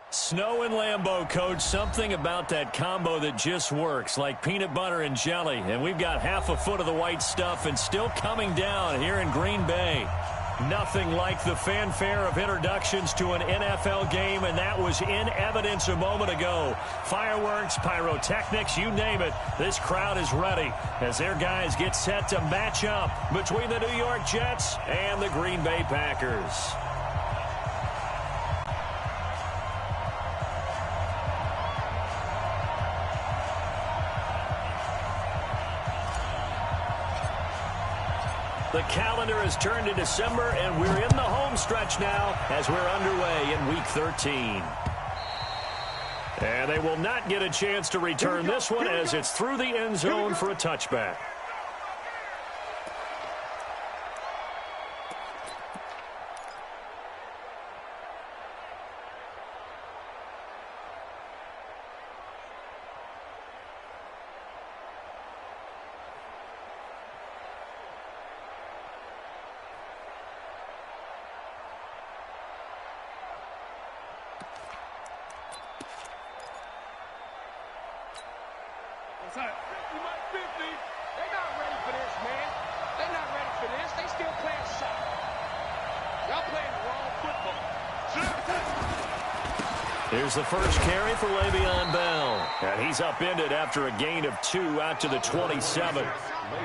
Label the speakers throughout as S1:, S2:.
S1: Snow and Lambeau, Coach. Something about that combo that just works, like peanut butter and jelly. And we've got half a foot of the white stuff and still coming down here in Green Bay. Nothing like the fanfare of introductions to an NFL game, and that was in evidence a moment ago. Fireworks, pyrotechnics, you name it. This crowd is ready as their guys get set to match up between the New York Jets and the Green Bay Packers. The calendar has turned to December, and we're in the home stretch now as we're underway in Week 13. And they will not get a chance to return this one as it's through the end zone for a touchback.
S2: You might 50. They're not ready for this, man. They're not ready for this. They still playing soccer. Y'all playing the wrong football.
S1: Here's the first carry for Le'Veon Bell. And he's upended after a gain of 2 out to the 27.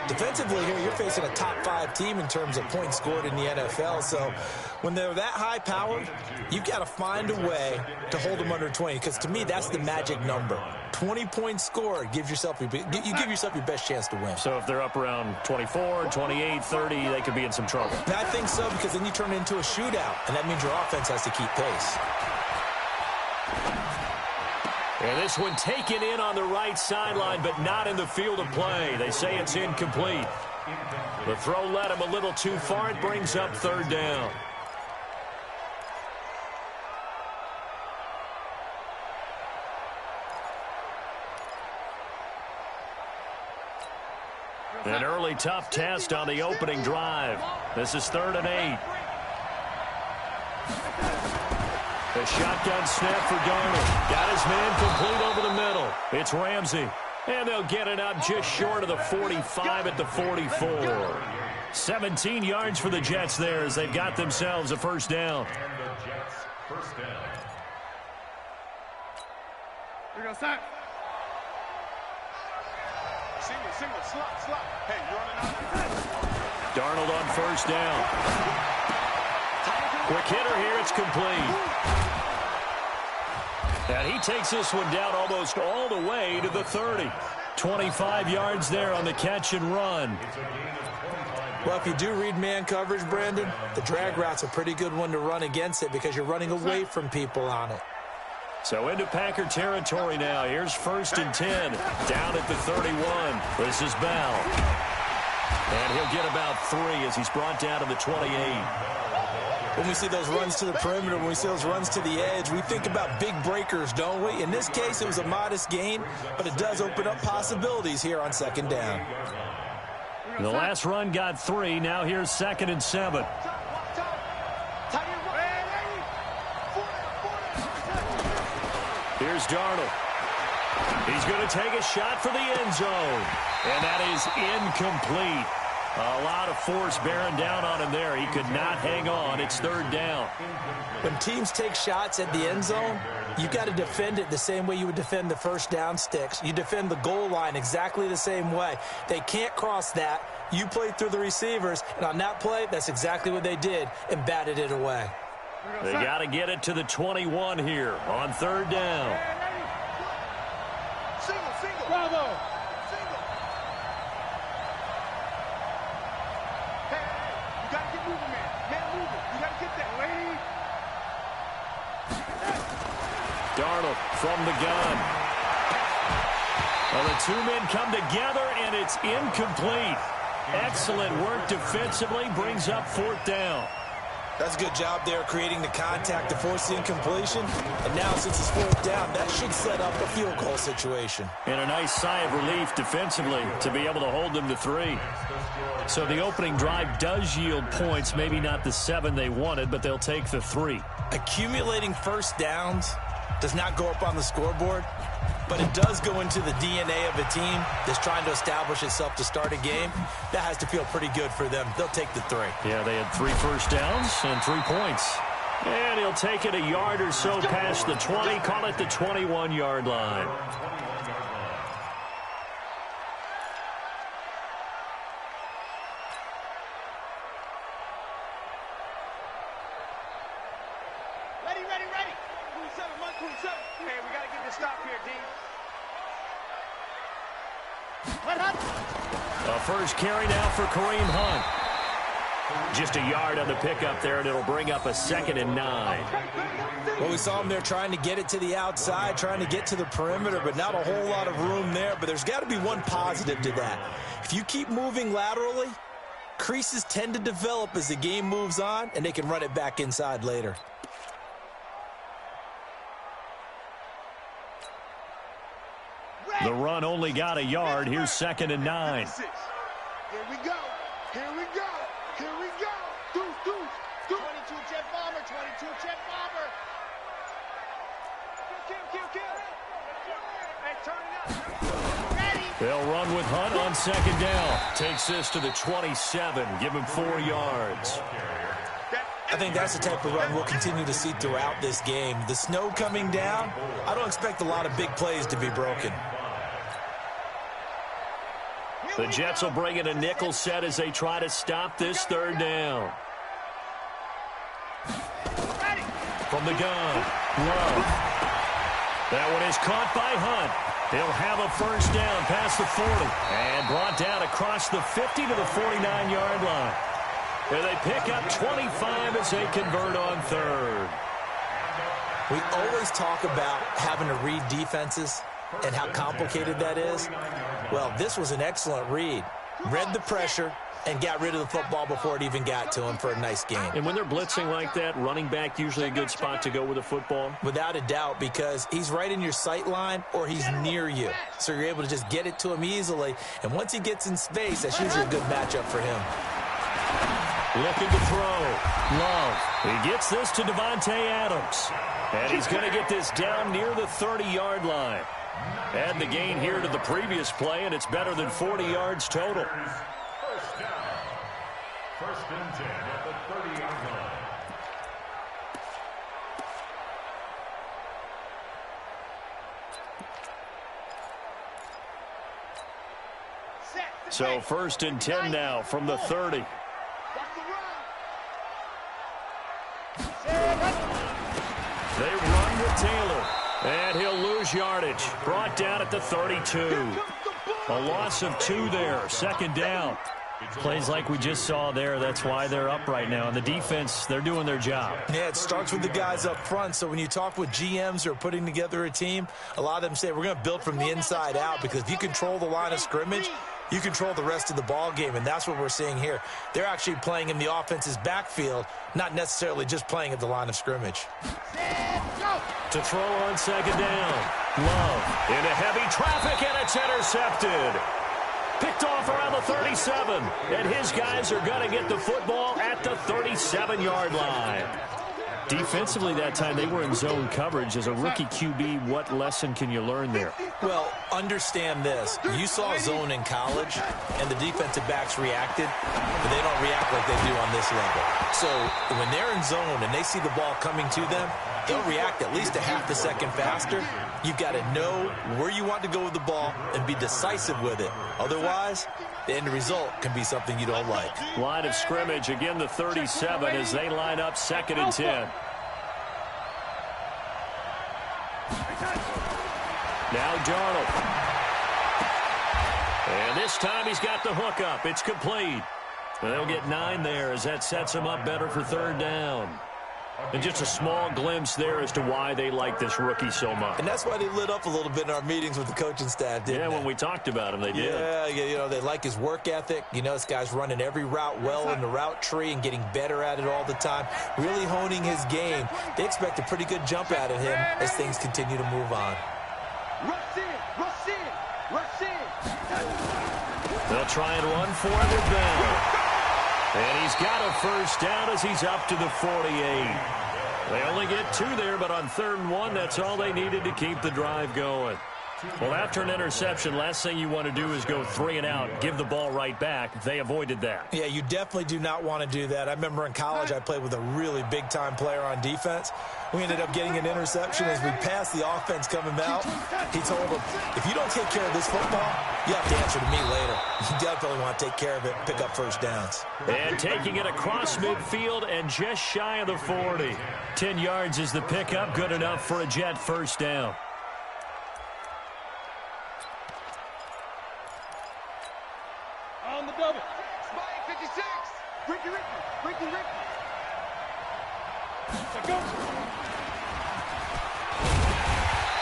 S3: Defensively here, you're facing a top-5 team in terms of points scored in the NFL. So when they're that high-powered, you've got to find a way to hold them under 20. Because to me, that's the magic number. 20 points scored, you give yourself your best chance to win.
S1: So if they're up around 24, 28, 30, they could be in some trouble.
S3: And I think so, because then you turn it into a shootout, and that means your offense has to keep pace.
S1: And this one taken in on the right sideline, but not in the field of play. They say it's incomplete. The throw led him a little too far. It brings up third down. An early tough test on the opening drive. This is 3rd and 8. The shotgun snap for Darnold. Got his man complete over the middle. It's Ramsey. And they'll get it up just short of the 45 at the 44. 17 yards for the Jets there as they've got themselves a first down.
S2: And the Jets first down. Here goes sack. Single, slot. Hey, you're running out.
S1: Darnold on first down. Quick hitter here, it's complete. And he takes this one down almost all the way to the 30. 25 yards there on the catch and run.
S3: Well, if you do read man coverage, Brandon, the drag route's a pretty good one to run against it because you're running away from people on it.
S1: So into Packer territory now. Here's 1st and 10. Down at the 31. This is Bell. And he'll get about 3 as he's brought down to the 28.
S3: When we see those runs to the perimeter, when we see those runs to the edge, we think about big breakers, don't we? In this case, it was a modest gain, but it does open up possibilities here on 2nd down.
S1: The last run got 3. Now here's 2nd and 7. Here's Darnold. He's going to take a shot for the end zone. And that is incomplete. A lot of force bearing down on him there. He could not hang on. It's 3rd down.
S3: When teams take shots at the end zone, you've got to defend it the same way you would defend the first down sticks. You defend the goal line exactly the same way. They can't cross that. You play through the receivers, and on that play, that's exactly what they did and batted it away.
S1: They got to get it to the 21 here on 3rd down.
S2: Single. Bravo. You got to get moving, man. Man, moving. You got to get that, lady.
S1: Darnold from the gun. Well, the 2 men come together, and it's incomplete. Excellent work defensively. Brings up 4th down.
S3: That's a good job there creating the contact to force the incompletion. And now since it's 4th down, that should set up a field goal situation.
S1: And a nice sigh of relief defensively to be able to hold them to 3. So the opening drive does yield points, maybe not the 7 they wanted, but they'll take the 3.
S3: Accumulating first downs does not go up on the scoreboard, but it does go into the DNA of a team that's trying to establish itself to start a game. That has to feel pretty good for them. They'll take the 3.
S1: Yeah, they had 3 first downs and 3 points. And he'll take it a yard or so past the 20, call it the 21-yard line.
S2: Ready. 27. Hey, we got to get this stop here, D.
S1: A first carry now for Kareem Hunt. Just a yard on the pickup there, and it'll bring up a 2nd and 9.
S3: Well, we saw him there trying to get it to the outside, trying to get to the perimeter, but not a whole lot of room there. But there's got to be one positive to that. If you keep moving laterally, creases tend to develop as the game moves on, and they can run it back inside later.
S1: The run only got a yard. Here's 2nd and 9.
S2: Here we go. 22 jet bomber. Kill. Hey, turn it up. Ready.
S1: They'll run with Hunt on 2nd down. Takes this to the 27. Give him 4 yards.
S3: I think that's the type of run we'll continue to see throughout this game. The snow coming down, I don't expect a lot of big plays to be broken.
S1: The Jets will bring in a nickel set as they try to stop this 3rd down. From the gun, Love. That one is caught by Hunt. He'll have a first down past the 40 and brought down across the 50 to the 49-yard line. And they pick up 25 as they convert on 3rd.
S3: We always talk about having to read defenses and how complicated that is. Well, this was an excellent read. Read the pressure and got rid of the football before it even got to him for a nice game.
S1: And when they're blitzing like that, running back usually a good spot to go with the football?
S3: Without a doubt, because he's right in your sight line or he's near you. So you're able to just get it to him easily. And once he gets in space, that's usually a good matchup for him.
S1: Looking to throw. Love. He gets this to Devontae Adams. And he's going to get this down near the 30-yard line. Add the gain here to the previous play, and it's better than 40 yards total.
S4: First down. 1st and 10 at the 30-yard line.
S1: So 1st and 10 now from the 30. They run with Taylor, and he'll lose yardage. Brought down at the 32. A loss of 2 there, 2nd down. Plays like we just saw there, that's why they're up right now. And the defense, they're doing their job.
S3: Yeah, it starts with the guys up front. So when you talk with GMs who are putting together a team, a lot of them say we're going to build from the inside out, because if you control the line of scrimmage, you control the rest of the ball game, and that's what we're seeing here. They're actually playing in the offense's backfield, not necessarily just playing at the line of scrimmage.
S1: To throw on 2nd down. Love into heavy traffic, and it's intercepted. Picked off around the 37, and his guys are going to get the football at the 37-yard line. Defensively that time, they were in zone coverage. As a rookie QB, what lesson can you learn there?
S3: Well, understand this. You saw zone in college, and the defensive backs reacted, but they don't react like they do on this level. So when they're in zone and they see the ball coming to them, they'll react at least a half a second faster. You've got to know where you want to go with the ball and be decisive with it. Otherwise, the end result can be something you don't like.
S1: Line of scrimmage, again the 37 as they line up 2nd and 10. Now Darnold. And this time he's got the hook up. It's complete. They'll get 9 there as that sets him up better for 3rd down. And just a small glimpse there as to why they like this rookie so much.
S3: And that's why they lit up a little bit in our meetings with the coaching staff, didn't they?
S1: Yeah, when we talked about him, they did.
S3: Yeah, you know, they like his work ethic. You know, this guy's running every route well in the route tree and getting better at it all the time, really honing his game. They expect a pretty good jump out of him as things continue to move on.
S2: Rush in.
S1: They'll try and run for it with Bell. And he's got a first down as he's up to the 48. They only get 2 there, but on 3rd and 1, that's all they needed to keep the drive going. Well, after an interception, last thing you want to do is go 3 and out, give the ball right back. They avoided that.
S3: Yeah, you definitely do not want to do that. I remember in college I played with a really big-time player on defense. We ended up getting an interception as we passed the offense coming out. He told him, if you don't take care of this football, you have to answer to me later. You definitely want to take care of it, pick up first downs.
S1: And taking it across midfield and just shy of the 40. 10 yards is the pickup, good enough for a Jet first down.
S2: On the double. Spike 56. Ricky. Go.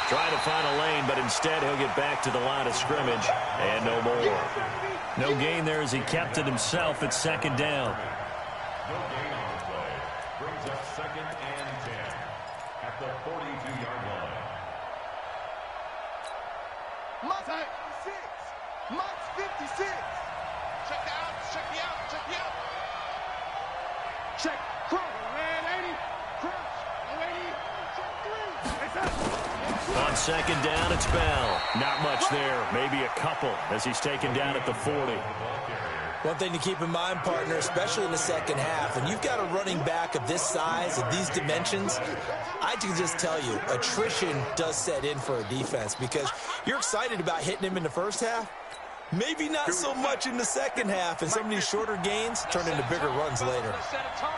S1: Trying to find a lane, but instead he'll get back to the line of scrimmage. And no more. No gain there as he kept it himself at 2nd down.
S4: No gain on the play. Brings up 2nd and 10 at the 42-yard line.
S2: Mott's 56. Mott's 56. Check the out. Check. Cross. Man, 80. Cross. 80. Check 3.
S1: On 2nd down, it's Bell. Not much there. Maybe a couple as he's taken down at the 40.
S3: One thing to keep in mind, partner, especially in the second half, and you've got a running back of this size, of these dimensions, I can just tell you, attrition does set in for a defense because you're excited about hitting him in the first half. Maybe not so much in the second half, and some of these shorter gains turn into bigger runs later.
S2: Set a tone.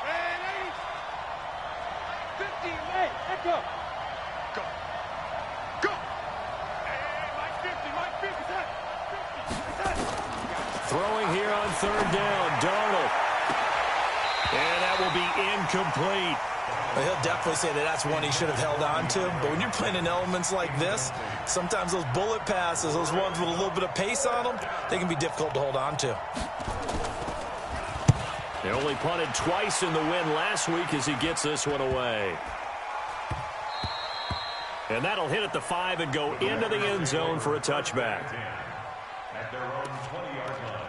S2: Man, 80. 50. Hey, let's go. Go. Hey, Mike 50. 50.
S1: Throwing here on 3rd down, Darnold. And that will be incomplete.
S3: Well, he'll definitely say that that's one he should have held on to. But when you're playing in elements like this, sometimes those bullet passes, those ones with a little bit of pace on them, they can be difficult to hold on to.
S1: They only punted twice in the win last week as he gets this one away. And that'll hit at the 5 and go into the end zone for a touchback.
S4: At their own 20-yard line.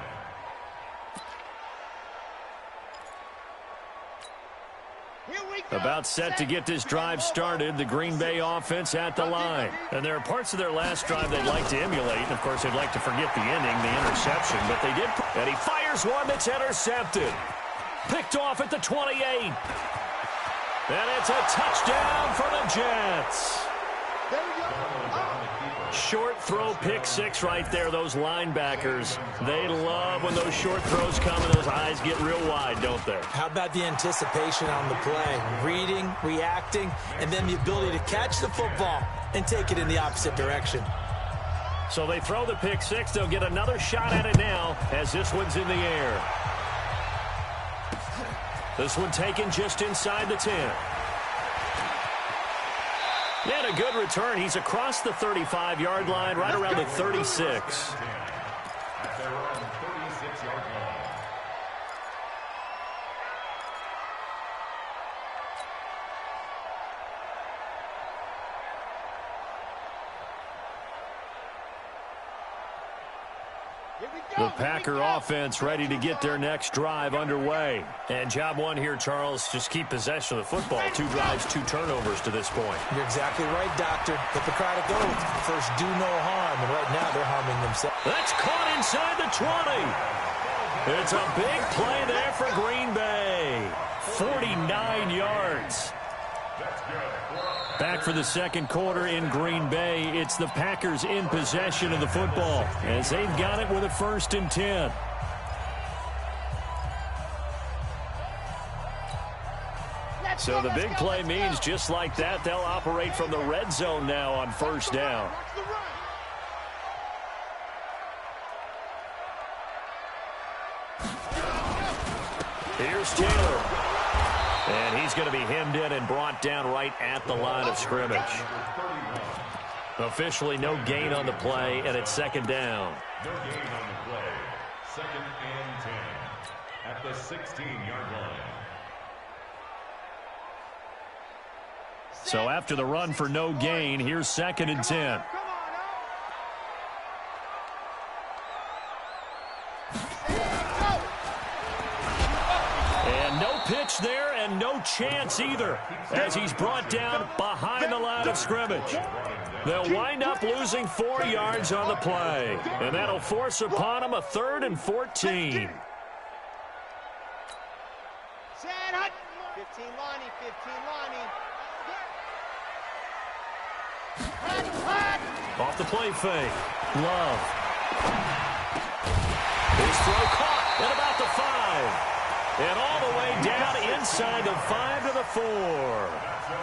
S1: About set to get this drive started, the Green Bay offense at the line. And there are parts of their last drive they'd like to emulate. And, of course, they'd like to forget the ending, the interception. But they did. And he fires one that's intercepted. Picked off at the 28. And it's a touchdown for the Jets. Short throw, pick 6 right there. Those linebackers, they love when those short throws come and those eyes get real wide, don't they?
S3: How about the anticipation on the play? Reading, reacting, and then the ability to catch the football and take it in the opposite direction.
S1: So they throw the pick 6. They'll get another shot at it now as this one's in the air. This one taken just inside the 10. And a good return. He's across the 35-yard line, right around the 36.
S4: At their own 36-yard line.
S1: The Packer offense ready to get their next drive underway. And job one here, Charles, just keep possession of the football. 2 drives, 2 turnovers to this point.
S3: You're exactly right, Doctor. Hippocratic oath. First, do no harm. And right now, they're harming themselves.
S1: That's caught inside the 20. It's a big play there for Green Bay. 49 yards. Back for the second quarter in Green Bay. It's the Packers in possession of the football as they've got it with a 1st and 10. So the big play means just like that, they'll operate from the red zone now on 1st down. Here's Taylor. And he's going to be hemmed in and brought down right at the line of scrimmage. Officially no gain on the play, and it's 2nd down.
S4: No gain on the play. 2nd and 10 at the 16-yard line.
S1: So after the run for no gain, here's 2nd and 10. And no pitch there, And no chance either, as he's brought down behind the line of scrimmage. They'll wind up losing 4 yards on the play, and that'll force upon them a 3rd and 14.
S5: 15 Lonnie, 15 Lonnie.
S1: Off the play fake. Love. His throw caught at about the 5. And all the way down inside the 5 to the 4.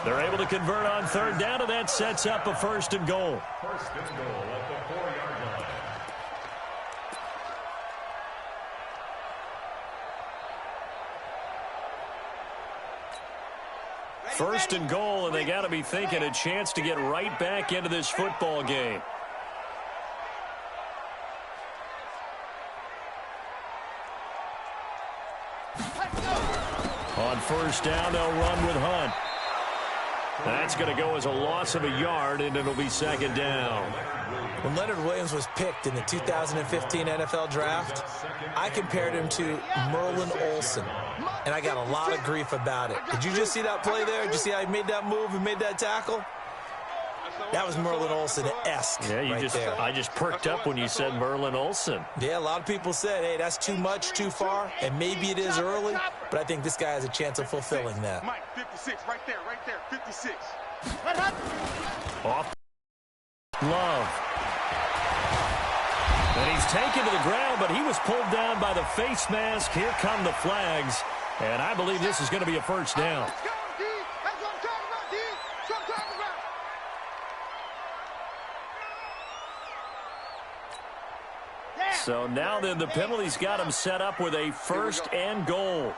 S1: They're able to convert on 3rd down, and that sets up a 1st and goal.
S4: 1st and goal at the 4-yard line.
S1: First and goal, and they got to be thinking a chance to get right back into this football game. On 1st down, they'll run with Hunt. That's going to go as a loss of a yard, and it'll be 2nd down.
S3: When Leonard Williams was picked in the 2015 NFL Draft, I compared him to Merlin Olsen, and I got a lot of grief about it. Did you just see that play there? Did you see how he made that move and made that tackle? That was Merlin Olsen-esque.
S1: Yeah, I just perked up when you said Merlin Olsen.
S3: Yeah, a lot of people said, hey, that's too much, too far, and maybe it is early, but I think this guy has a chance of fulfilling that.
S2: Mike, 56, right there, 56.
S1: Off. Love. And he's taken to the ground, but he was pulled down by the face mask. Here come the flags, and I believe this is going to be a 1st down.
S2: Let's go, D. That's what I'm talking about, D. That's what I'm talking about.
S1: So now then the penalty's got him set up with a 1st and goal.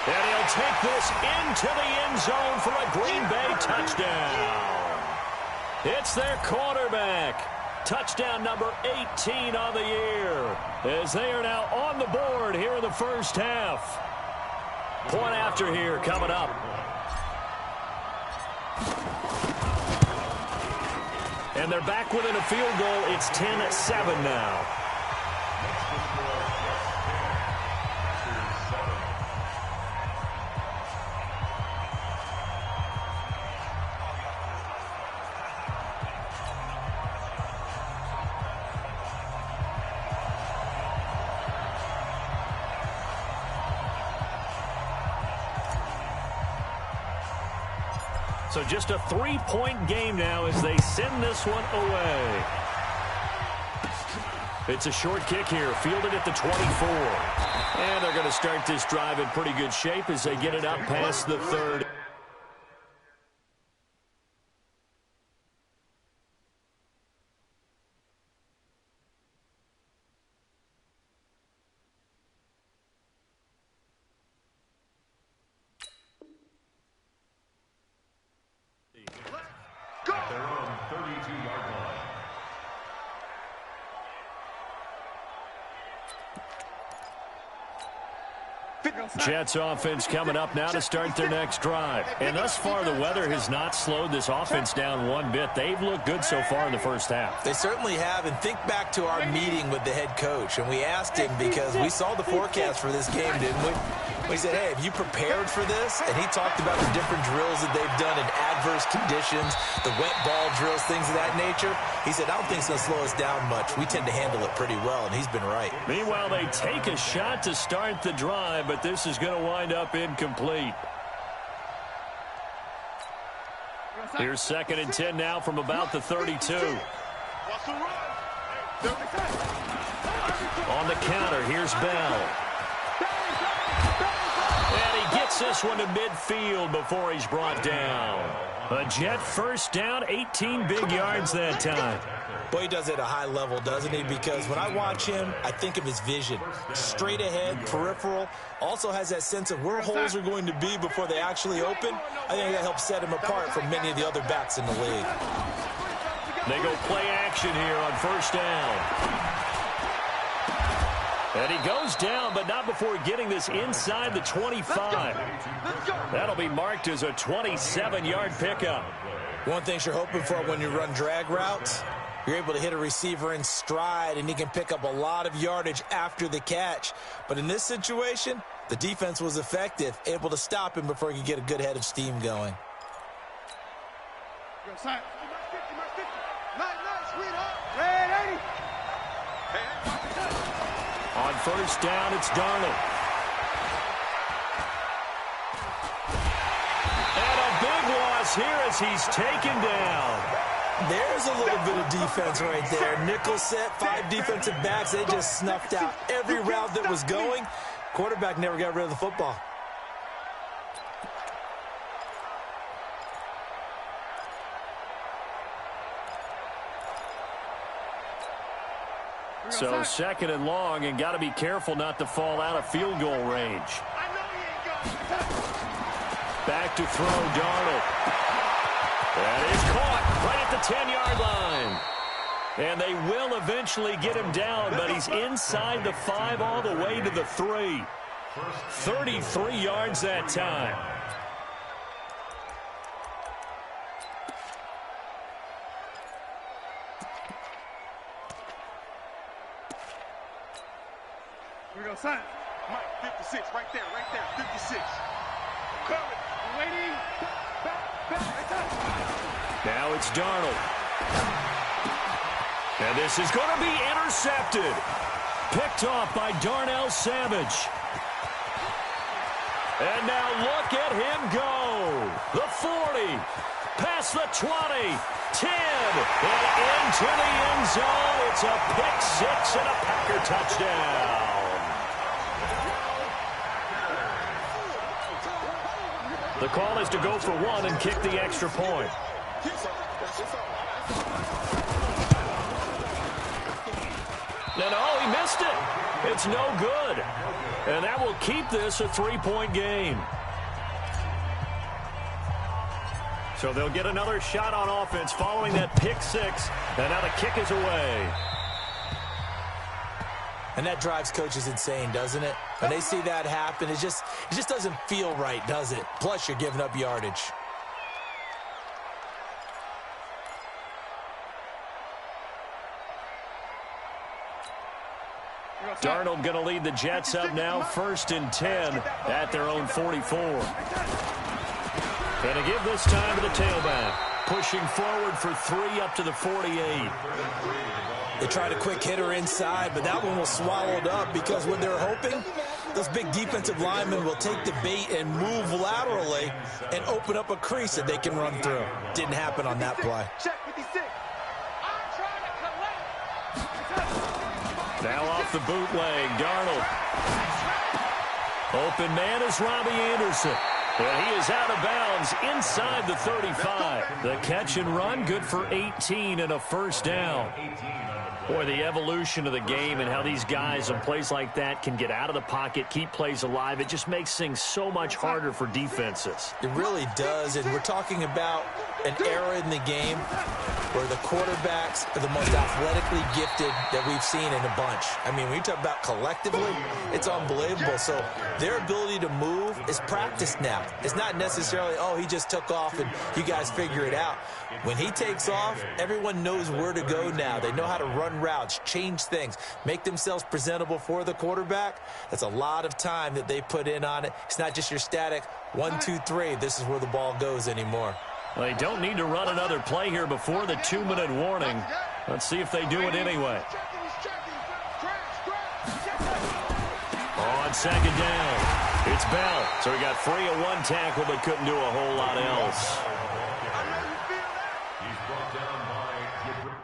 S1: And he'll take this into the end zone for a Green Bay touchdown. It's their quarterback. Touchdown number 18 on the year, as they are now on the board here in the 1st half. Point after here coming up. And they're back within a field goal. It's 10-7 now. So just a 3-point game now as they send this one away. It's a short kick here, fielded at the 24. And they're going to start this drive in pretty good shape as they get it up past the 30.
S4: At their own 32-yard line.
S1: Jets offense coming up now to start their next drive. And thus far, the weather has not slowed this offense down one bit. They've looked good so far in the 1st half.
S3: They certainly have, and think back to our meeting with the head coach, and we asked him because we saw the forecast for this game, didn't we? We said, hey, have you prepared for this? And he talked about the different drills that they've done in adverse conditions, the wet ball drills, things of that nature. He said, I don't think it's going to slow us down much. We tend to handle it pretty well, and he's been right.
S1: Meanwhile, they take a shot to start the drive, but this is going to wind up incomplete. Here's 2nd and 10 now from about the 32. On the counter, here's Bell. And he gets this one to midfield before he's brought down. A Jet 1st down, 18 big yards that time.
S3: Boy, he does it at a high level, doesn't he? Because when I watch him, I think of his vision. Straight ahead, peripheral. Also has that sense of where holes are going to be before they actually open. I think that helps set him apart from many of the other backs in the league.
S1: They go play action here on 1st down. And he goes down, but not before getting this inside the 25. That'll be marked as a 27-yard pickup.
S3: One thing you're hoping for when you run drag routes, You're able to hit a receiver in stride, and he can pick up a lot of yardage after the catch. But in this situation, the defense was effective, able to stop him before he could get a good head of steam going.
S1: On first down, it's Darnold. And a big loss here as he's taken down.
S3: There's a little bit of defense right there. Nickel set, 5 defensive backs. They just snuffed out every route that was going. Quarterback never got rid of the football.
S1: So second and long, and got to be careful not to fall out of field goal range. Back to throw, Darnold. That is caught right at the 10-yard line. And they will eventually get him down, but he's inside the 5 all the way to the 3. 33 yards that time.
S2: Here we go, son. Mike, 56, right there, 56. Coming, waiting, back.
S1: Now it's Darnold. And this is going to be intercepted. Picked off by Darnell Savage. And now look at him go. The 40, past the 20, 10, and into the end zone. It's a pick 6 and a Packer touchdown. The call is to go for 1 and kick the extra point. No, he missed it. It's no good. And that will keep this a 3-point game. So they'll get another shot on offense following that pick 6. And now the kick is away.
S3: And that drives coaches insane, doesn't it? When they see that happen, it just doesn't feel right, does it? Plus, you're giving up yardage.
S1: Darnold going to lead the Jets up now, 1st and 10 at their own 44. And to give this time to the tailback. Pushing forward for 3 up to the 48.
S3: They tried a quick hitter inside, but that one was swallowed up because what they're hoping, those big defensive linemen will take the bait and move laterally and open up a crease that they can run through. Didn't happen on that play.
S1: Now off the bootleg, Darnold. Open man is Robbie Anderson. And he is out of bounds inside the 35. The catch and run, good for 18 and a first down. Boy, the evolution of the game and how these guys in plays like that can get out of the pocket, keep plays alive, it just makes things so much harder for defenses.
S3: It really does, and we're talking about an era in the game where the quarterbacks are the most athletically gifted that we've seen in a bunch. I mean, when you talk about collectively, it's unbelievable. So their ability to move is practiced now. It's not necessarily, oh, he just took off and you guys figure it out. When he takes off, everyone knows where to go now. They know how to run routes, change things, make themselves presentable for the quarterback. That's a lot of time that they put in on it. It's not just your static 1, 2, 3. This is where the ball goes anymore.
S1: Well, they don't need to run another play here before the 2-minute warning. Let's see if they do it anyway. On second down, it's Bell. So he got free of 1 tackle but couldn't do a whole lot else.
S4: He's brought down by Gibber.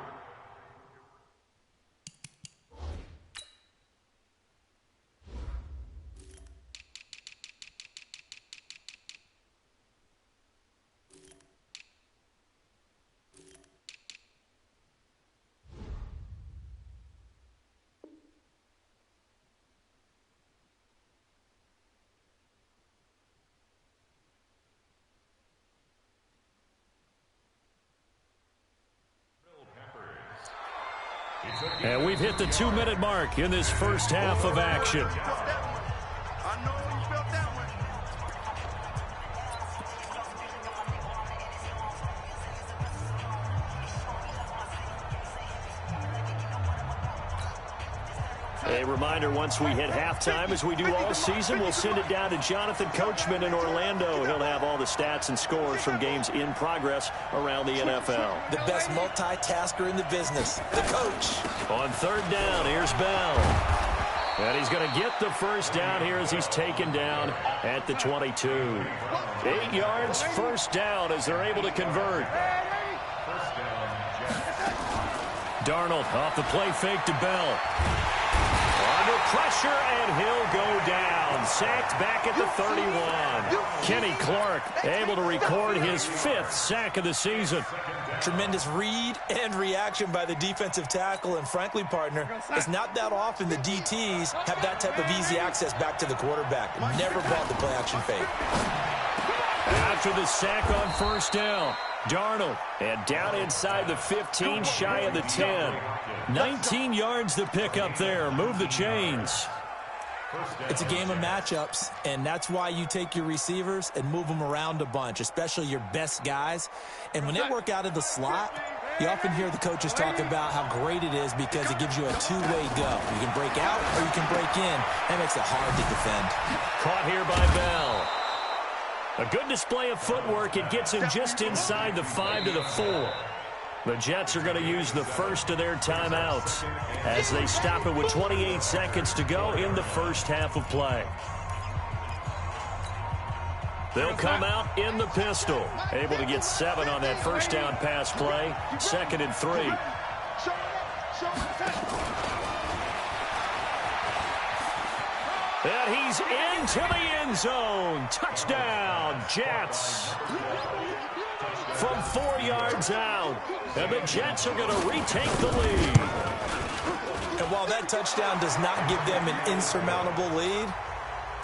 S1: And we've hit the 2-minute mark in this first half of action. A reminder, once we hit halftime, as we do all season, we'll send it down to Jonathan Coachman in Orlando. He'll have all the stats and scores from games in progress around the NFL.
S3: The best multitasker in the business, the coach.
S1: On third down, here's Bell. And he's going to get the first down here as he's taken down at the 22. 8 yards, first down as they're able to convert. Darnold off the play fake to Bell. Under pressure, and he'll go down. Sacked back at the 31. Kenny Clark able to record his 5th sack of the season.
S3: Tremendous read and reaction by the defensive tackle. And frankly, partner, it's not that often the DTs have that type of easy access back to the quarterback. Never brought the play action fake.
S1: After the sack on first down, Darnold, and down inside the 15, shy of the 10. 19 yards to pick up there. Move the chains.
S3: It's a game of matchups, and that's why you take your receivers and move them around a bunch, especially your best guys. And when they work out of the slot, you often hear the coaches talk about how great it is because it gives you a two-way go. You can break out or you can break in. That makes it hard to defend.
S1: Caught here by Bell. A good display of footwork. It gets him just inside the 5 to the 4. The Jets are going to use the first of their timeouts as they stop it with 28 seconds to go in the first half of play. They'll come out in the pistol. Able to get 7 on that first down pass play. 2nd and 3. And he's into the end zone. Touchdown, Jets. From 4 yards out. And the Jets are going to retake the lead.
S3: And while that touchdown does not give them an insurmountable lead,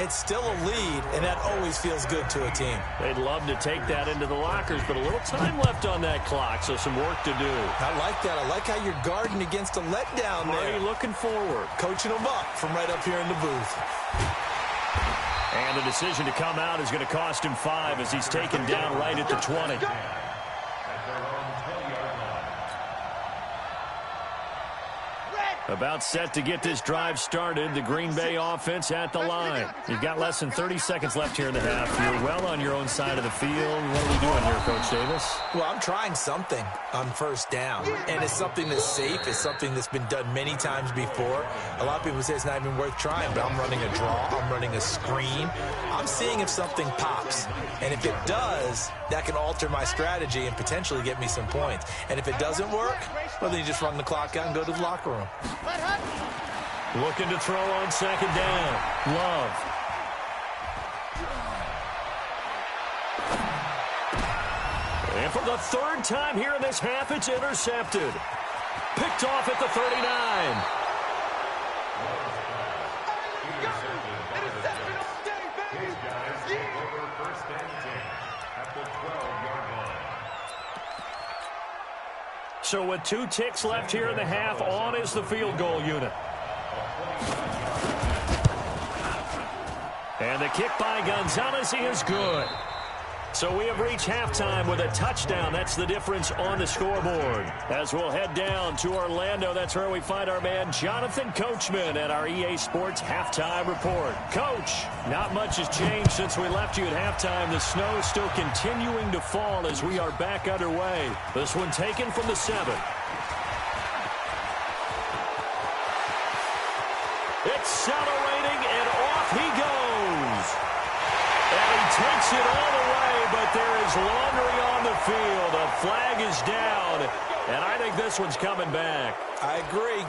S3: it's still a lead, and that always feels good to a team.
S1: They'd love to take that into the lockers, but a little time left on that clock, so some work to do.
S3: I like that. I like how you're guarding against a letdown there.
S1: Marty looking forward.
S3: Coaching them up from right up here in the booth.
S1: And the decision to come out is going to cost him 5 as he's taken down right at the 20. About set to get this drive started. The Green Bay offense at the line. You've got less than 30 seconds left here in the half. You're well on your own side of the field. What are we doing here, Coach Davis?
S3: Well, I'm trying something on first down. And it's something that's safe. It's something that's been done many times before. A lot of people say it's not even worth trying, but I'm running a draw. I'm running a screen. I'm seeing if something pops. And if it does, that can alter my strategy and potentially get me some points. And if it doesn't work, well, then you just run the clock out and go to the locker room.
S1: Looking to throw on second down. Love. And for the 3rd time here in this half, it's intercepted. Picked off at the 39. So with 2 ticks left here in the half, on is the field goal unit. And the kick by Gonzalez is good. So we have reached halftime with a touchdown. That's the difference on the scoreboard. As we'll head down to Orlando, that's where we find our man Jonathan Coachman at our EA Sports Halftime Report. Coach, not much has changed since we left you at halftime. The snow is still continuing to fall as we are back underway. This one taken from the 7. Accelerating, and off he goes. And he takes it all the way, but there is laundry on the field. A flag is down, and I think this one's coming back.
S3: I agree.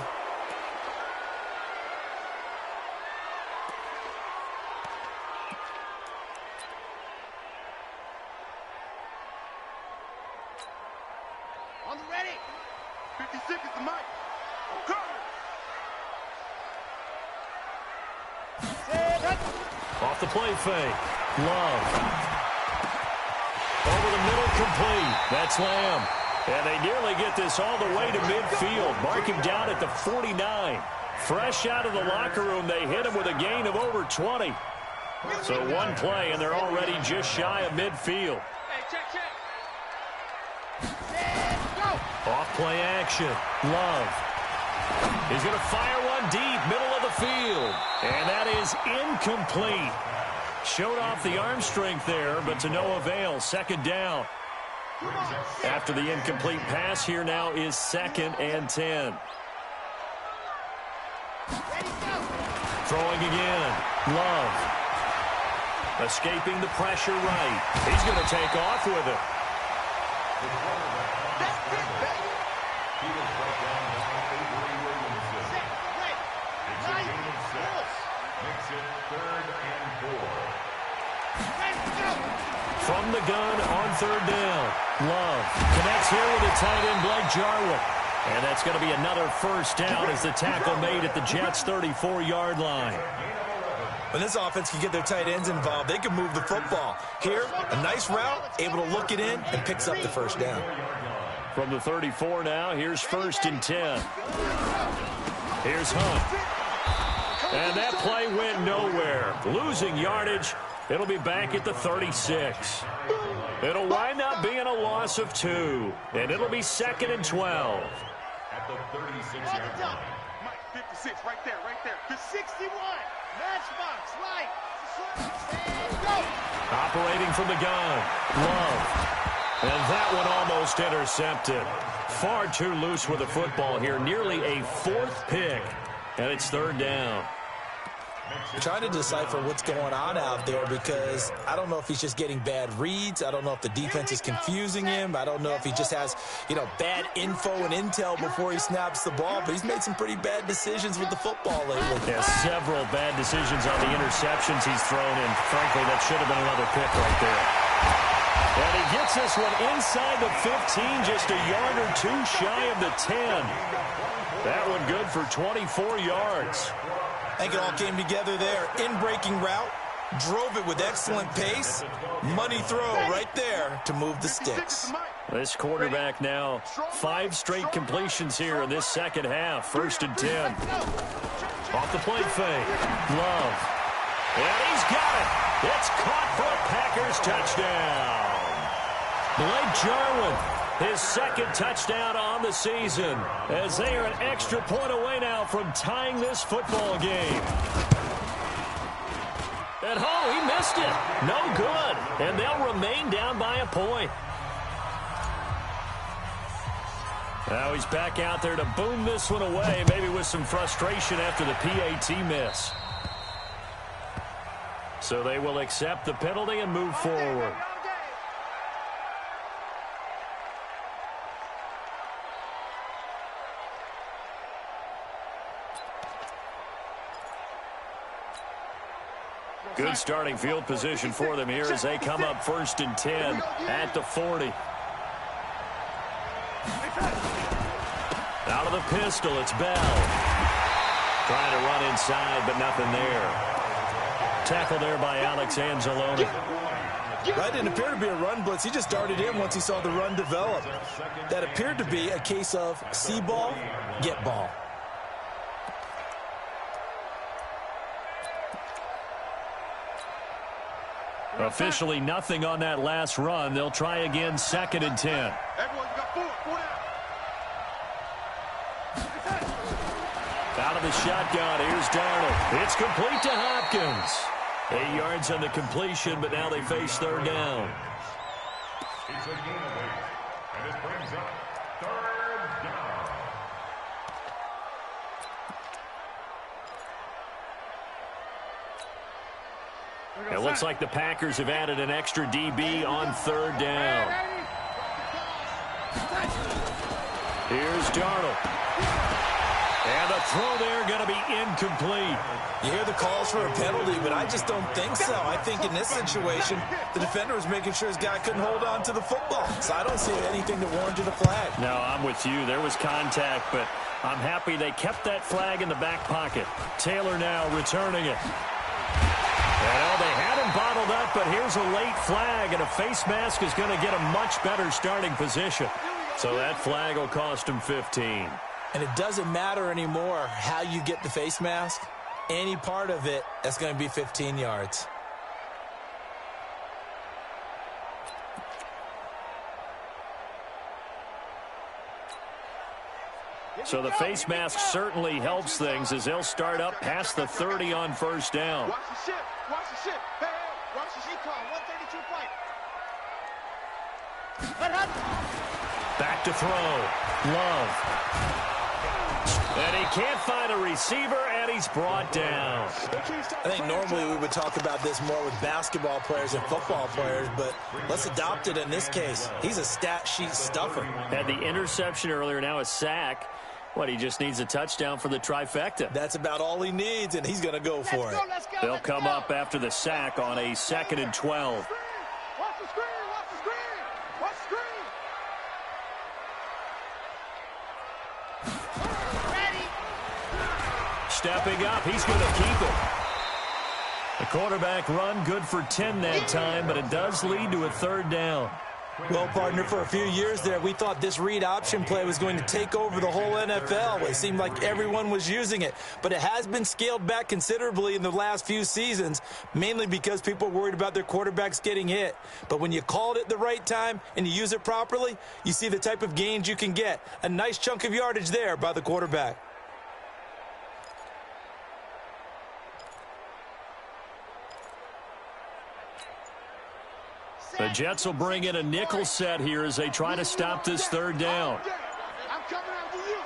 S5: On the ready. 56 is the mic. Come.
S1: Off the play fake. Love. Over the middle, complete. That's Lamb. And they nearly get this all the way to midfield. Mark him down at the 49. Fresh out of the locker room, they hit him with a gain of over 20. So one play, and they're already just shy of midfield.
S2: Hey, check.
S1: Off play action. Love. He's going to fire one deep, middle of the field. And that is incomplete. Showed off the arm strength there, but to no avail. Second down. After the incomplete pass, here now is 2nd and 10. Throwing again. Love. Escaping the pressure right. He's going to take off with it.
S4: He was brought down by Avery Williamson. It's a gain of 6. Makes it 3rd and 4.
S1: From the gun on 3rd down. Love connects here with the tight end, Blake Jarwin. And that's going to be another first down as the tackle made at the Jets' 34-yard line.
S3: When this offense can get their tight ends involved, they can move the football. Here, a nice route, able to look it in, and picks up the first down.
S1: From the 34 now, here's 1st and 10. Here's Hunt. And that play went nowhere. Losing yardage. It'll be back at the 36. It'll wind up being a loss of 2. And it'll be 2nd and 12.
S4: At the 36-yard line.
S5: Mike, 56, right there. The 61. Matchbox, right. And go.
S1: Operating from the gun. Love. And that one almost intercepted. Far too loose with the football here. Nearly a 4th pick. And it's 3rd down.
S3: Trying to decipher what's going on out there because I don't know if he's just getting bad reads. I don't know if the defense is confusing him. I don't know if he just has, bad info and intel before he snaps the ball. But he's made some pretty bad decisions with the football lately.
S1: Yeah, several bad decisions on the interceptions he's thrown in. Frankly, that should have been another pick right there. And he gets this one inside the 15, just a yard or 2 shy of the 10. That one good for 24 yards.
S3: I think it all came together there. In-breaking route, drove it with excellent pace. Money throw right there to move the sticks.
S1: This quarterback now 5 straight completions here in this second half. 1st and 10. Off the play fake. Love. And he's got it. It's caught for a Packers touchdown. Blake Jarwin, his 2nd touchdown on the season, as they are an extra point away now from tying this football game. And he missed it. No good. And they'll remain down by a point. Now he's back out there to boom this one away, maybe with some frustration after the PAT miss. So they will accept the penalty and move forward. Good starting field position for them here as they come up 1st and 10 at the 40. Out of the pistol, it's Bell. Trying to run inside, but nothing there. Tackle there by Alex Anzalone.
S3: That didn't appear to be a run blitz. He just darted in once he saw the run develop. That appeared to be a case of see ball, get ball.
S1: Officially nothing on that last run. They'll try again 2nd and 10.
S5: Everyone, you got 4 down.
S1: Out of the shotgun, here's Darnold. It's complete to Hopkins. 8 yards on the completion, but now they face 3rd down.
S4: It's a gain of 8, and it brings up 3rd down.
S1: It looks like the Packers have added an extra DB on 3rd down. Here's Darnold. And the throw there going to be incomplete.
S3: You hear the calls for a penalty, but I just don't think so. I think in this situation, the defender was making sure his guy couldn't hold on to the football. So I don't see anything that warranted a flag.
S1: No, I'm with you. There was contact, but I'm happy they kept that flag in the back pocket. Taylor now returning it. Well, they had him bottled up, but here's a late flag, and a face mask is going to get a much better starting position. So that flag will cost him 15.
S3: And it doesn't matter anymore how you get the face mask. Any part of it, that's going to be 15 yards.
S1: So the face mask certainly helps things as they'll start up past the 30 on first down.
S5: Watch the ship. Watch the ship. Hey, hey, watch the ship. 132 fight.
S1: Back to throw. Love. And he can't find a receiver, and he's brought down.
S3: I think normally we would talk about this more with basketball players and football players, but let's adopt it in this case. He's a stat sheet stuffer.
S1: Had the interception earlier, now a sack. What, he just needs a touchdown for the trifecta.
S3: That's about all he needs, and he's going to go for it.
S1: They'll come up after the sack on a 2nd and 12.
S5: Watch the screen. Watch the screen. Watch the screen. Ready.
S1: Stepping up, he's going to keep it. The quarterback run good for 10 that time, but it does lead to a 3rd down.
S3: Well, partner, for a few years there, we thought this read option play was going to take over the whole NFL. It seemed like everyone was using it, but it has been scaled back considerably in the last few seasons, mainly because people are worried about their quarterbacks getting hit. But when you call it at the right time and you use it properly, you see the type of gains you can get. A nice chunk of yardage there by the quarterback.
S1: The Jets will bring in a nickel set here as they try to stop this 3rd down.
S5: I'm coming after you.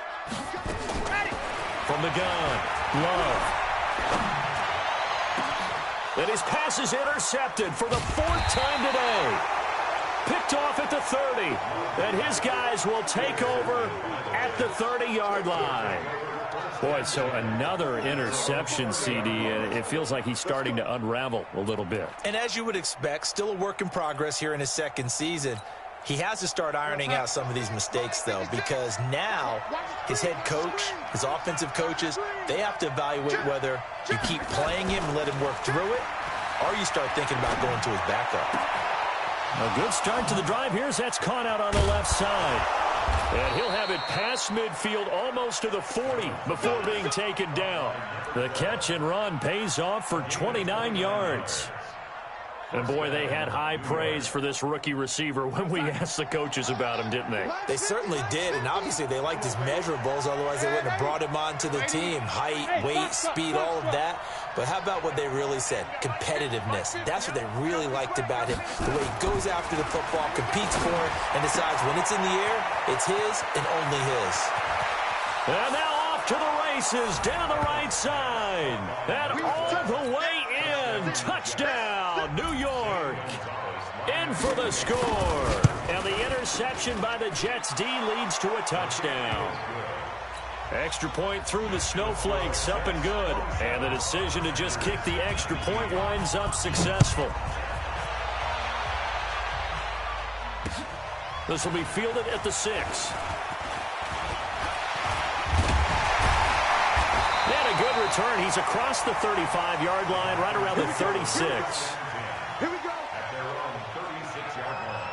S5: Ready.
S1: From the gun, Love. And his pass is intercepted for the 4th time today. Picked off at the 30. And his guys will take over at the 30-yard line. Boy, so another interception, CD. It feels like he's starting to unravel a little bit.
S3: And as you would expect, still a work in progress here in his 2nd season. He has to start ironing out some of these mistakes, though, because now his head coach, his offensive coaches, they have to evaluate whether you keep playing him and let him work through it, or you start thinking about going to his backup.
S1: A good start to the drive here as that's caught out on the left side. And he'll have it past midfield almost to the 40 before being taken down. The catch and run pays off for 29 yards. And, boy, they had high praise for this rookie receiver when we asked the coaches about him, didn't they?
S3: They certainly did, and obviously they liked his measurables, otherwise they wouldn't have brought him onto the team. Height, weight, speed, all of that. But how about what they really said? Competitiveness. That's what they really liked about him. The way he goes after the football, competes for it, and decides when it's in the air, it's his and only his.
S1: And now off to the races, down the right side. And all the way in. Touchdown, New York. In for the score. And the interception by the Jets D leads to a touchdown. Extra point through the snowflakes, up and good. And the decision to just kick the extra point winds up successful. This will be fielded at the 6. And a good return. He's across the 35-yard line, right around the 36.
S5: Here we go.
S4: At their own 36-yard line.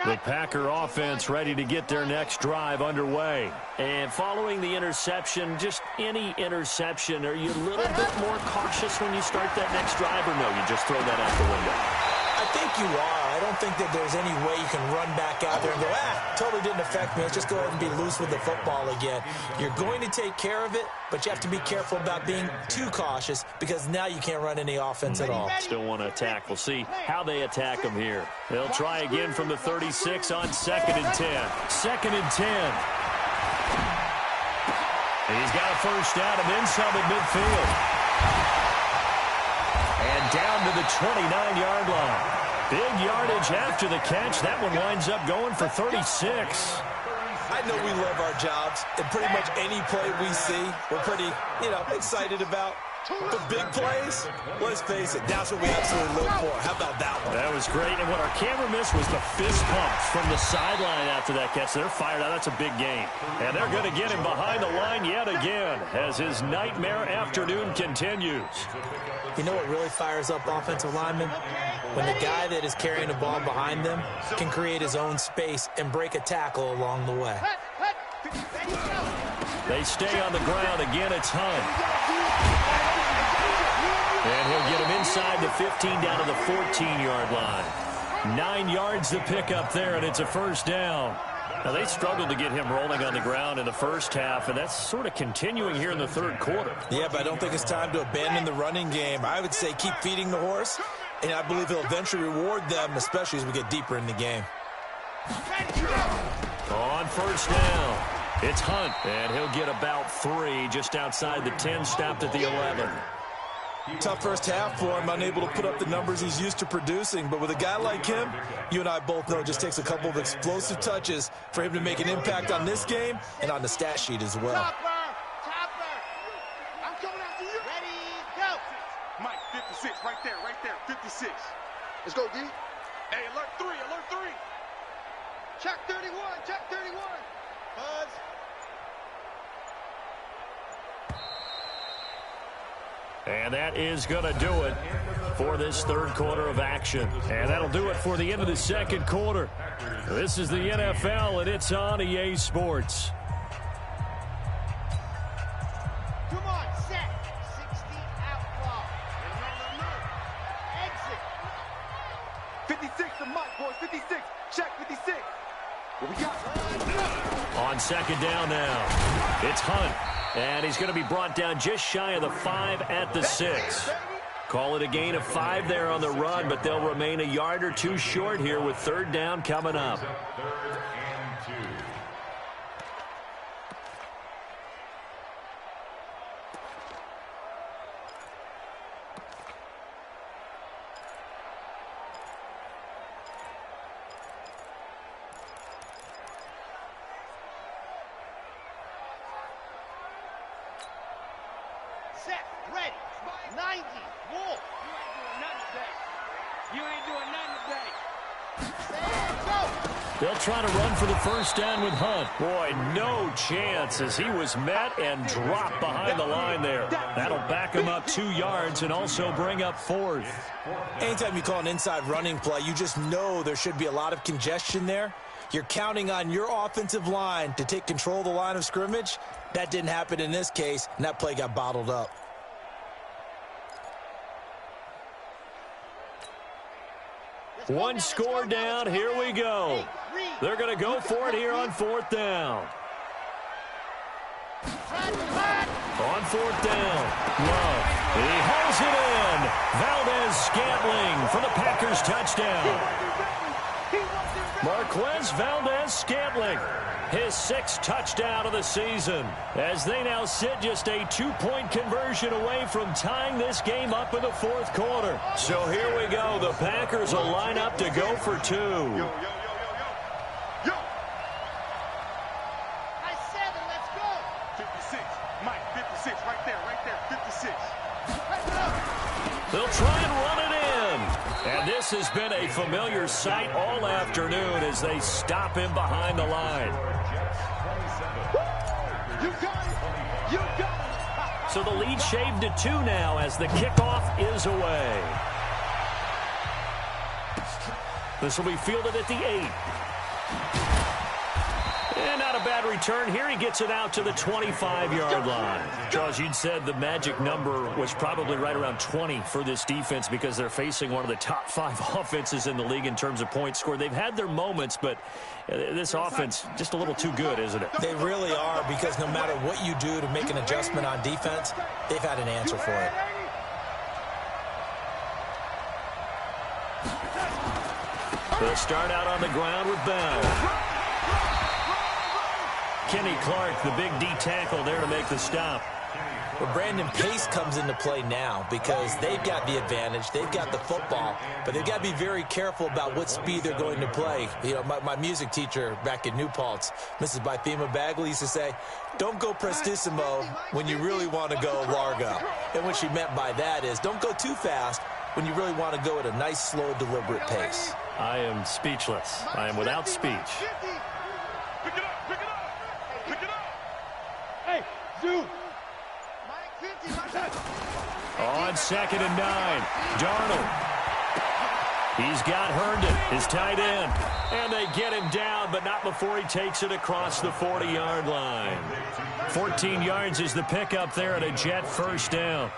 S1: The Packer offense ready to get their next drive underway. And following the interception, just any interception, are you a little bit more cautious when you start that next drive, or no, you just throw that out the window?
S3: I think you are. I don't think that there's any way you can run back out there and go, totally didn't affect me. Let's just go ahead and be loose with the football again. You're going to take care of it, but you have to be careful about being too cautious because now you can't run any offense at all.
S1: Still want to attack. We'll see how they attack them here. They'll try again from the 36 on 2nd and 10. 2nd and 10. He's got a first down and then some at midfield. And down to the 29-yard line. Big yardage after the catch. That one winds up going for 36.
S3: I know we love our jobs, and pretty much any play we see, we're pretty, excited about. The big plays, let's face it, that's what we absolutely live for. How about that one?
S1: That was great, and what our camera missed was the fist pumps from the sideline after that catch. They're fired out. That's a big gain. And they're going to get him behind the line yet again as his nightmare afternoon continues.
S3: You know what really fires up offensive linemen? When the guy that is carrying the ball behind them can create his own space and break a tackle along the way.
S1: They stay on the ground. Again, it's Hunt. And he'll get him inside the 15 down to the 14-yard line. 9 yards to pick up there, and it's a first down. Now, they struggled to get him rolling on the ground in the first half, and that's sort of continuing here in the third quarter.
S3: Yeah, but I don't think it's time to abandon the running game. I would say keep feeding the horse, and I believe he'll eventually reward them, especially as we get deeper in the game.
S1: On first down, it's Hunt, and he'll get about 3 just outside the 10, stopped at the 11.
S3: Tough first half for him, unable to put up the numbers he's used to producing. But with a guy like him, you and I both know it just takes a couple of explosive touches for him to make an impact on this game and on the stat sheet as well.
S5: Topper. I'm coming after you. Ready, go. Mike, 56, right there, 56. Let's go, D. Hey, alert 3. Check 31. Buzz.
S1: And that is going to do it for this third quarter of action. And that'll do it for the end of the second quarter. This is the NFL, and it's on EA Sports.
S5: Come on, set. 60 outlaw. Exit. 56 to Mike, boys. 56. Check 56. What we got?
S1: On second down now, it's Hunt. And he's going to be brought down just shy of the 5 at the 6. Call it a gain of 5 there on the run, but they'll remain a yard or 2 short here with third down coming up.
S5: Set, ready, 90, Wolf. You ain't doing nothing today. Set, go.
S1: They'll try to run for the first down with Hunt. Boy, no chance as he was met and dropped behind the line there. That'll back him up 2 yards and also bring up 4th.
S3: Anytime you call an inside running play, you just know there should be a lot of congestion there. You're counting on your offensive line to take control of the line of scrimmage. That didn't happen in this case, and that play got bottled up.
S1: One score down. Here we go. They're going to go for it here on 4th down. On 4th down, Love. He hauls it in. Valdez-Scantling for the Packers touchdown. Marquez Valdez-Scantling, his 6th touchdown of the season, as they now sit just a 2-point conversion away from tying this game up in the 4th quarter. So here we go. The Packers will line up to go for 2.
S5: Yo. High 7, let's go. 56, Mike, 56, right there, 56.
S1: They'll try and run it in. And this has been a familiar sight all afternoon as they stop him behind the line.
S5: You got it.
S1: So the lead shaved to 2 now as the kickoff is away. This will be fielded at the 8. And not a bad return here. He gets it out to the 25-yard line. Charles, you'd said the magic number was probably right around 20 for this defense because they're facing one of the top 5 offenses in the league in terms of points scored. They've had their moments, but this offense just a little too good, isn't it?
S3: They really are, because no matter what you do to make an adjustment on defense, they've had an answer for it.
S1: They'll start out on the ground with Bell. Kenny Clark, the big D tackle there to make the stop.
S3: Well, Brandon, pace comes into play now because they've got the advantage. They've got the football, but they've got to be very careful about what speed they're going to play. You know, my music teacher back in New Paltz, Mrs. Bythema Bagley, used to say, don't go prestissimo when you really want to go largo. And what she meant by that is don't go too fast when you really want to go at a nice, slow, deliberate pace.
S1: I am speechless. I am without speech.
S5: Pick it up, pick it up, pick it up.
S2: Hey, Zoo.
S1: On 2nd and 9, Darnold. He's got Herndon, his tight end. And they get him down, but not before he takes it across the 40-yard line. 14 yards is the pickup there at a Jet first down.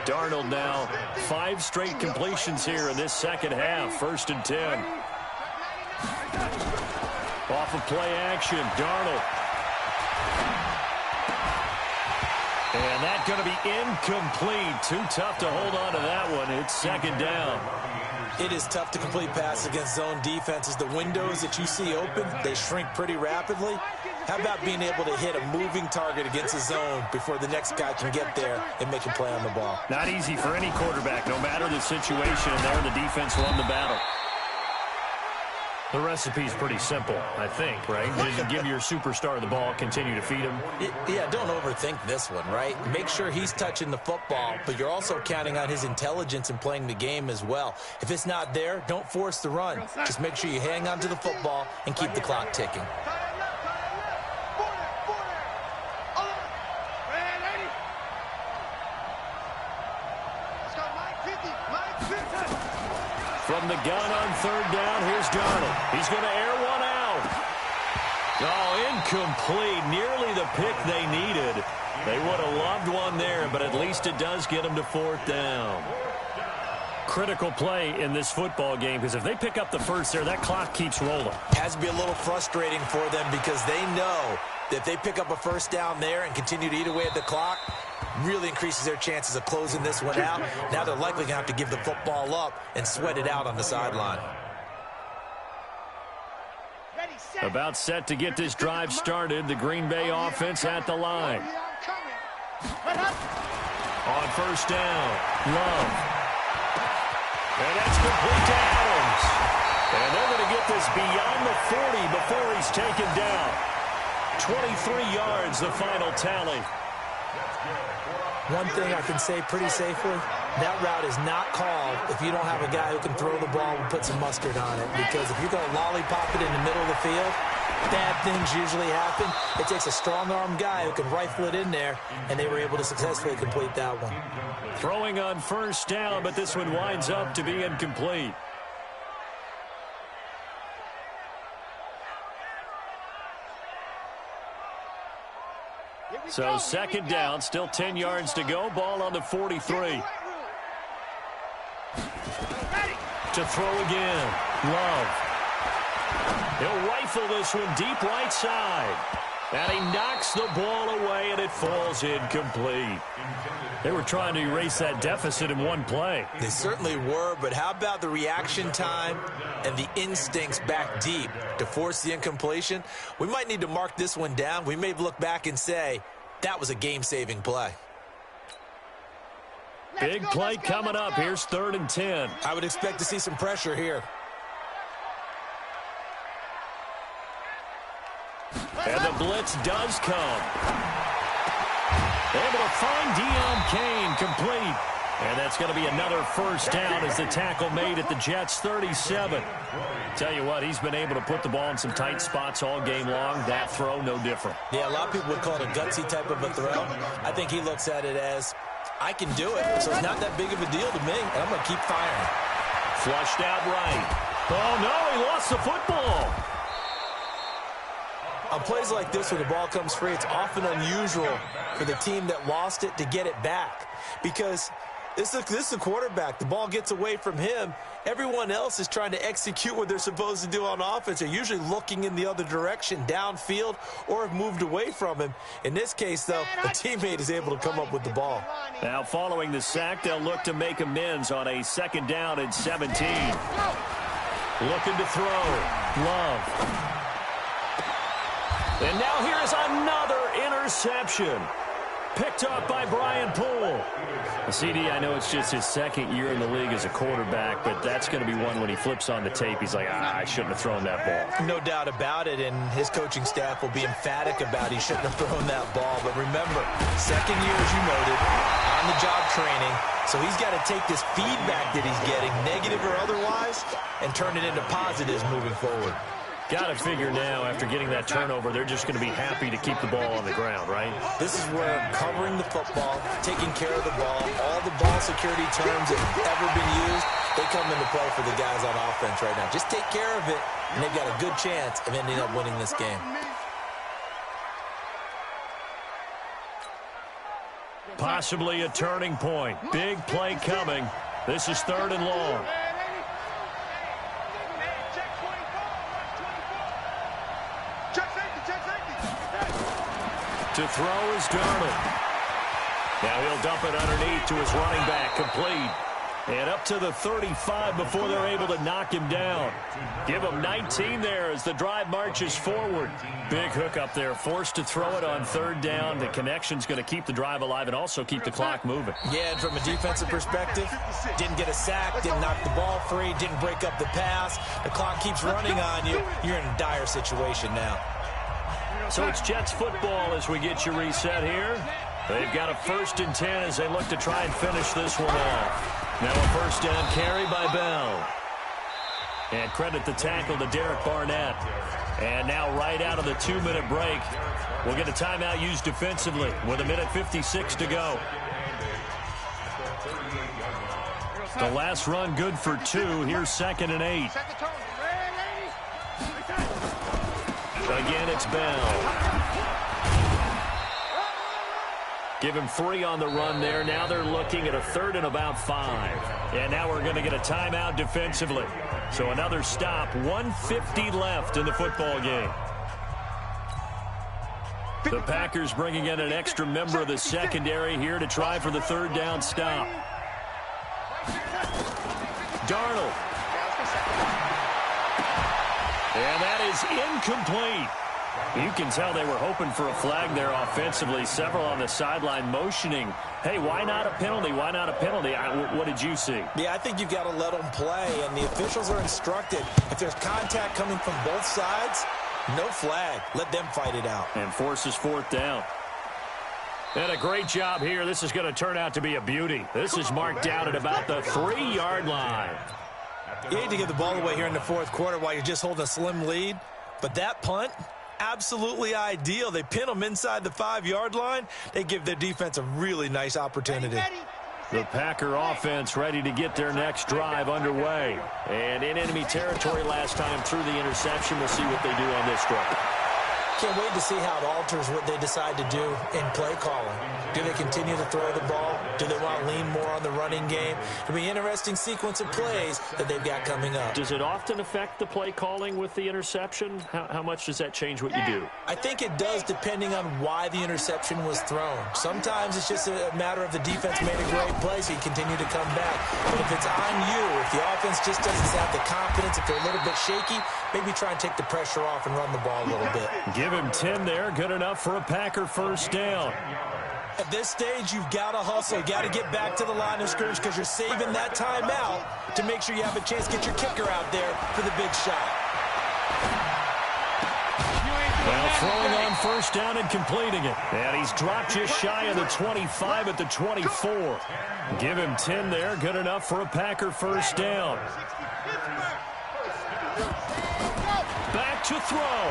S1: Darnold now 5 straight completions here in this second half. 1st and 10. Off of play action, Darnold. And that's going to be incomplete. Too tough to hold on to that one. It's 2nd down.
S3: It is tough to complete passes against zone defenses. The windows that you see open, they shrink pretty rapidly. How about being able to hit a moving target against a zone before the next guy can get there and make a play on the ball?
S1: Not easy for any quarterback, no matter the situation. And there, the defense won the battle. The recipe's pretty simple, I think, right? Just give your superstar the ball, continue to feed him.
S3: Yeah, don't overthink this one, right? Make sure he's touching the football, but you're also counting on his intelligence in playing the game as well. If it's not there, don't force the run. Just make sure you hang on to the football and keep the clock ticking.
S1: From the gun on 3rd down, here's Darnold. He's going to air one out. Oh, incomplete. Nearly the pick they needed. They would have loved one there, but at least it does get them to 4th down. Critical play in this football game, because if they pick up the first there, that clock keeps rolling.
S3: Has to be a little frustrating for them because they know that if they pick up a 1st down there and continue to eat away at the clock, really increases their chances of closing this one out. Now they're likely going to have to give the football up and sweat it out on the sideline.
S1: About set to get this drive started. The Green Bay offense at the line. On 1st down, Love. And that's complete to Adams. And they're going to get this beyond the 40 before he's taken down. 23 yards, the final tally.
S3: One thing I can say pretty safely, that route is not called if you don't have a guy who can throw the ball and put some mustard on it. Because if you're going to lollipop it in the middle of the field, bad things usually happen. It takes a strong-arm guy who can rifle it in there, and they were able to successfully complete that one.
S1: Throwing on 1st down, but this one winds up to be incomplete. So 2nd down, still 10 yards to go. Ball on the 43. To throw again. Love. He'll rifle this one deep right side. And he knocks the ball away, and it falls incomplete. They were trying to erase that deficit in one play.
S3: They certainly were, but how about the reaction time and the instincts back deep to force the incompletion? We might need to mark this one down. We may look back and say, that was a game-saving play.
S1: Big play coming up. Here's 3rd and 10.
S3: I would expect to see some pressure here.
S1: And the blitz does come. Able to find Deon Cain, complete. And that's going to be another 1st down as the tackle made at the Jets' 37. Tell you what, he's been able to put the ball in some tight spots all game long. That throw, no different.
S3: Yeah, a lot of people would call it a gutsy type of a throw. I think he looks at it as, I can do it, so it's not that big of a deal to me, and I'm going to keep firing.
S1: Flushed out right. Oh, no, he lost the football.
S3: On plays like this, when the ball comes free, it's often unusual for the team that lost it to get it back. Because this is a quarterback. The ball gets away from him. Everyone else is trying to execute what they're supposed to do on offense. They're usually looking in the other direction, downfield, or have moved away from him. In this case, though, a teammate is able to come up with the ball.
S1: Now, following the sack, they'll look to make amends on a 2nd down and 17. Looking to throw. Love. And now here's another interception. Picked off by Brian Poole. CD, I know it's just his second year in the league as a quarterback, but that's going to be one when he flips on the tape. He's like, I shouldn't have thrown that ball.
S3: No doubt about it, and his coaching staff will be emphatic about he shouldn't have thrown that ball. But remember, second year, as you noted, on-the-job training, so he's got to take this feedback that he's getting, negative or otherwise, and turn it into positives moving forward.
S1: Got to figure now, after getting that turnover, they're just going to be happy to keep the ball on the ground, right?
S3: This is where covering the football, taking care of the ball, all the ball security terms that have ever been used, they come into play for the guys on offense right now. Just take care of it, and they've got a good chance of ending up winning this game.
S1: Possibly a turning point. Big play coming. This is 3rd and long. To throw is Darnold. Now he'll dump it underneath to his running back. Complete. And up to the 35 before they're able to knock him down. Give him 19 there as the drive marches forward. Big hook up there. Forced to throw it on 3rd down. The connection's going to keep the drive alive and also keep the clock moving.
S3: Yeah, and from a defensive perspective, didn't get a sack, didn't knock the ball free, didn't break up the pass. The clock keeps running on you. You're in a dire situation now.
S1: So it's Jets football as we get you reset here. They've got a 1st and 10 as they look to try and finish this one off. Now a 1st down carry by Bell. And credit the tackle to Derek Barnett. And now right out of the 2-minute break, we'll get a timeout used defensively with 1:56 to go. The last run good for 2. Here's 2nd and 8. Again, it's Bell. Give him 3 on the run there. Now they're looking at a 3rd and about 5. And now we're going to get a timeout defensively. So another stop. 1:50 left in the football game. The Packers bringing in an extra member of the secondary here to try for the 3rd down stop. Darnold. And that is incomplete. You can tell they were hoping for a flag there offensively. Several on the sideline motioning, hey, why not a penalty? Why not a penalty? What did you see?
S3: Yeah, I think you've got to let them play, and the officials are instructed. If there's contact coming from both sides, no flag. Let them fight it out.
S1: And forces 4th down. And a great job here. This is going to turn out to be a beauty. This is marked down at about the 3-yard line.
S3: You hate to give the ball away here in the 4th quarter while you're just holding a slim lead, but that punt, absolutely ideal. They pin them inside the 5-yard line. They give their defense a really nice opportunity.
S1: The Packer offense ready to get their next drive underway. And in enemy territory last time through the interception. We'll see what they do on this drive.
S3: Can't wait to see how it alters what they decide to do in play calling. Do they continue to throw the ball? Do they want to lean more on the running game? It'll be an interesting sequence of plays that they've got coming up.
S1: Does it often affect the play calling with the interception? How much does that change what you do?
S3: I think it does depending on why the interception was thrown. Sometimes it's just a matter of the defense made a great play, so you continue to come back. But if it's on you, if the offense just doesn't have the confidence, if they're a little bit shaky, maybe try and take the pressure off and run the ball a little bit.
S1: Give him 10 there. Good enough for a Packer 1st down.
S3: At this stage, you've got to hustle. You got to get back to the line of scrimmage because you're saving that timeout to make sure you have a chance to get your kicker out there for the big shot.
S1: Well, throwing on 1st down and completing it. And he's dropped just shy of the 25 at the 24. Give him 10 there. Good enough for a Packer 1st down. Back to throw.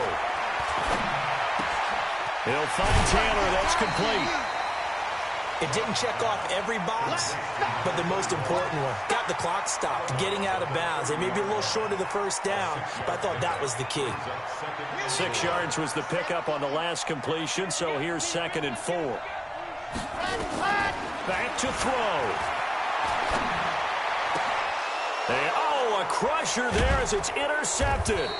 S1: He'll find Taylor. That's complete.
S3: It didn't check off every box, but the most important one. Got the clock stopped, getting out of bounds. They may be a little short of the 1st down, but I thought that was the key.
S1: 6 yards was the pickup on the last completion, so here's 2nd and 4. Back to throw. And, a crusher there as it's intercepted.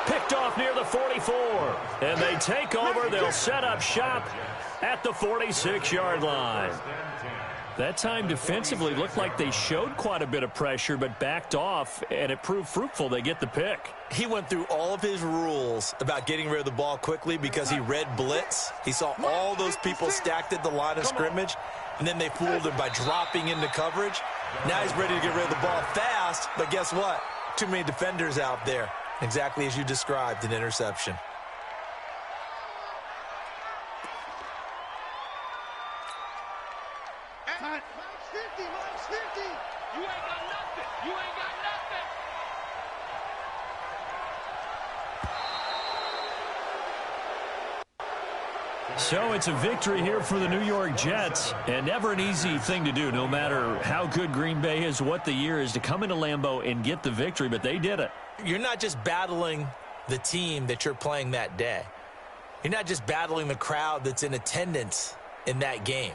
S1: Picked off near the 44. And they take over. They'll set up shop at the 46-yard line. That time defensively looked like they showed quite a bit of pressure but backed off, and it proved fruitful. They get the pick.
S3: He went through all of his rules about getting rid of the ball quickly because he read blitz. He saw all those people stacked at the line of scrimmage, and then they fooled him by dropping into coverage. Now he's ready to get rid of the ball fast, but guess what? Too many defenders out there. Exactly as you described, an interception.
S5: Minus 50, minus 50.
S2: You ain't got nothing. You ain't got nothing.
S1: So it's a victory here for the New York Jets, and never an easy thing to do, no matter how good Green Bay is, what the year is, to come into Lambeau and get the victory, but they did it.
S3: You're not just battling the team that you're playing that day. You're not just battling the crowd that's in attendance in that game.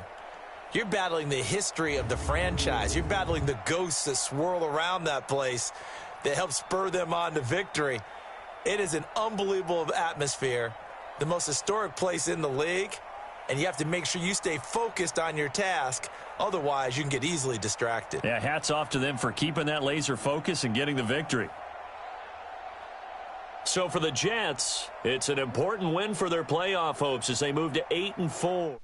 S3: You're battling the history of the franchise. You're battling the ghosts that swirl around that place that help spur them on to victory. It is an unbelievable atmosphere, the most historic place in the league, and you have to make sure you stay focused on your task. Otherwise, you can get easily distracted.
S1: Yeah, hats off to them for keeping that laser focus and getting the victory. So for the Jets, it's an important win for their playoff hopes as they move to 8-4.